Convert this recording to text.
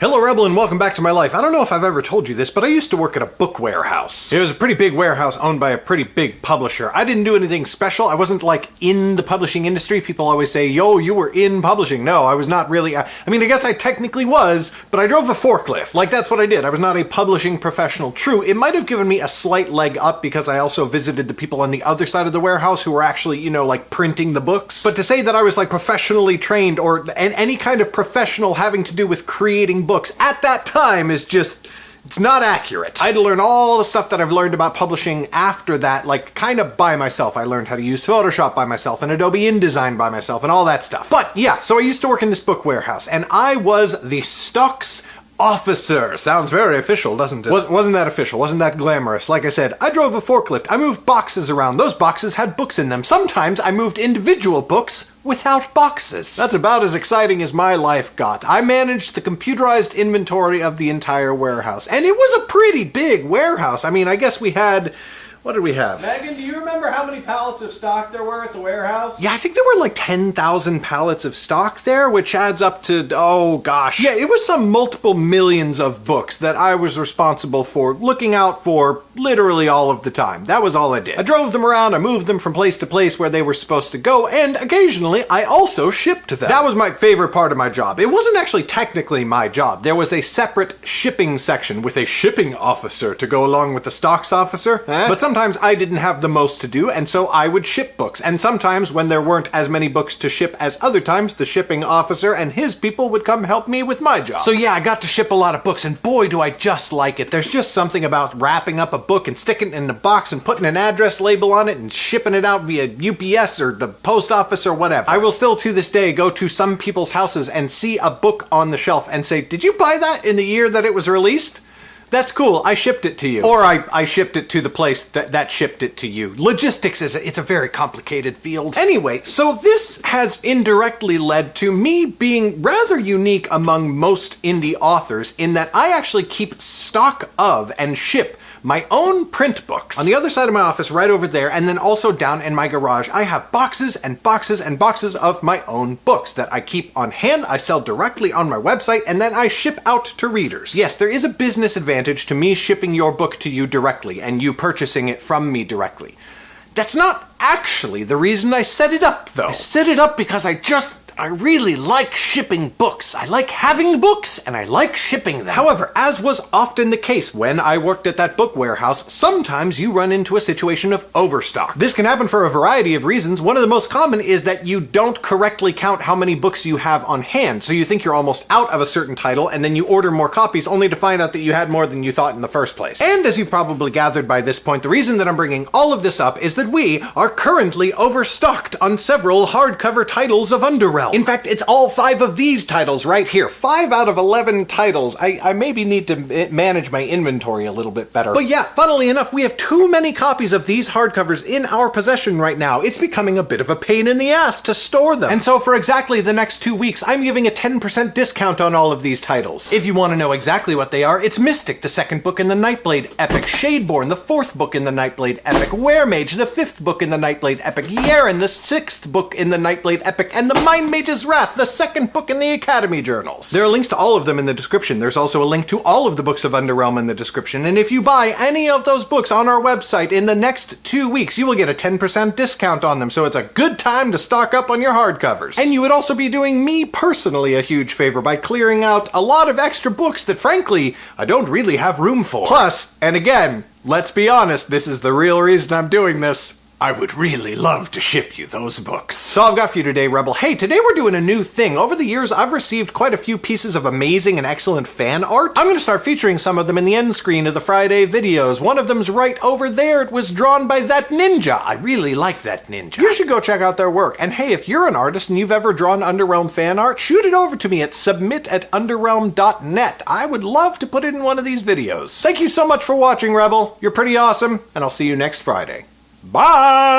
Hello Rebel and welcome back to my life. I don't know if I've ever told you this, but I used to work at a book warehouse. It was a pretty big warehouse owned by a pretty big publisher. I didn't do anything special. I wasn't like in the publishing industry. People always say, yo, you were in publishing. No, I was not really. I guess I technically was, but I drove a forklift. Like, that's what I did. I was not a publishing professional. True, it might have given me a slight leg up because I also visited the people on the other side of the warehouse who were actually, like printing the books. But to say that I was like professionally trained or any kind of professional having to do with creating books at that time is just, it's not accurate. I had to learn all the stuff that I've learned about publishing after that, like kind of by myself. I learned how to use Photoshop by myself and Adobe InDesign by myself and all that stuff. But yeah, so I used to work in this book warehouse and I was the stocks officer. Sounds very official, doesn't it? Wasn't that official, wasn't that glamorous. Like I said, I drove a forklift, I moved boxes around. Those boxes had books in them. Sometimes I moved individual books without boxes. That's about as exciting as my life got. I managed the computerized inventory of the entire warehouse. And it was a pretty big warehouse. I mean, I guess we had... What did we have? Megan, do you remember how many pallets of stock there were at the warehouse? Yeah, I think there were like 10,000 pallets of stock there, which adds up to, oh gosh. Yeah, it was some multiple millions of books that I was responsible for looking out for literally all of the time. That was all I did. I drove them around, I moved them from place to place where they were supposed to go, and occasionally I also shipped them. That was my favorite part of my job. It wasn't actually technically my job. There was a separate shipping section with a shipping officer to go along with the stocks officer. But sometimes I didn't have the most to do, and so I would ship books. And sometimes when there weren't as many books to ship as other times, the shipping officer and his people would come help me with my job. So yeah, I got to ship a lot of books, and boy do I just like it. There's just something about wrapping up a book and sticking it in a box and putting an address label on it and shipping it out via UPS or the post office or whatever. I will still to this day go to some people's houses and see a book on the shelf and say, did you buy that in the year that it was released? That's cool, I shipped it to you. Or I shipped it to the place that shipped it to you. Logistics it's a very complicated field. Anyway, so this has indirectly led to me being rather unique among most indie authors in that I actually keep stock of and ship my own print books. On the other side of my office, right over there, and then also down in my garage, I have boxes and boxes and boxes of my own books that I keep on hand, I sell directly on my website, and then I ship out to readers. Yes, there is a business advantage to me shipping your book to you directly, and you purchasing it from me directly. That's not actually the reason I set it up, though. I set it up because I really like shipping books. I like having books, and I like shipping them. However, as was often the case when I worked at that book warehouse, sometimes you run into a situation of overstock. This can happen for a variety of reasons. One of the most common is that you don't correctly count how many books you have on hand, so you think you're almost out of a certain title, and then you order more copies only to find out that you had more than you thought in the first place. And as you've probably gathered by this point, the reason that I'm bringing all of this up is that we are currently overstocked on several hardcover titles of Underrealm. In fact, it's all 5 of these titles right here. 5 out of 11 titles. I maybe need to manage my inventory a little bit better. But yeah, funnily enough, we have too many copies of these hardcovers in our possession right now. It's becoming a bit of a pain in the ass to store them. And so for exactly the next 2 weeks, I'm giving a 10% discount on all of these titles. If you want to know exactly what they are, it's Mystic, the 2nd book in the Nightblade epic, Shadeborn, the 4th book in the Nightblade epic, Weremage, the 5th book in the Nightblade epic, Yaren, the 6th book in the Nightblade epic, and the Mind Mage's Wrath, the 2nd book in the Academy Journals. There are links to all of them in the description. There's also a link to all of the books of Underrealm in the description, and if you buy any of those books on our website in the next 2 weeks, you will get a 10% discount on them, so it's a good time to stock up on your hardcovers. And you would also be doing me personally a huge favor by clearing out a lot of extra books that, frankly, I don't really have room for. Plus, and again, let's be honest, this is the real reason I'm doing this, I would really love to ship you those books. So I've got for you today, Rebel. Hey, today we're doing a new thing. Over the years, I've received quite a few pieces of amazing and excellent fan art. I'm going to start featuring some of them in the end screen of the Friday videos. One of them's right over there. It was drawn by that ninja. I really like that ninja. You should go check out their work. And hey, if you're an artist and you've ever drawn Underrealm fan art, shoot it over to me at submit@underrealm.net. I would love to put it in one of these videos. Thank you so much for watching, Rebel. You're pretty awesome, and I'll see you next Friday. Bye!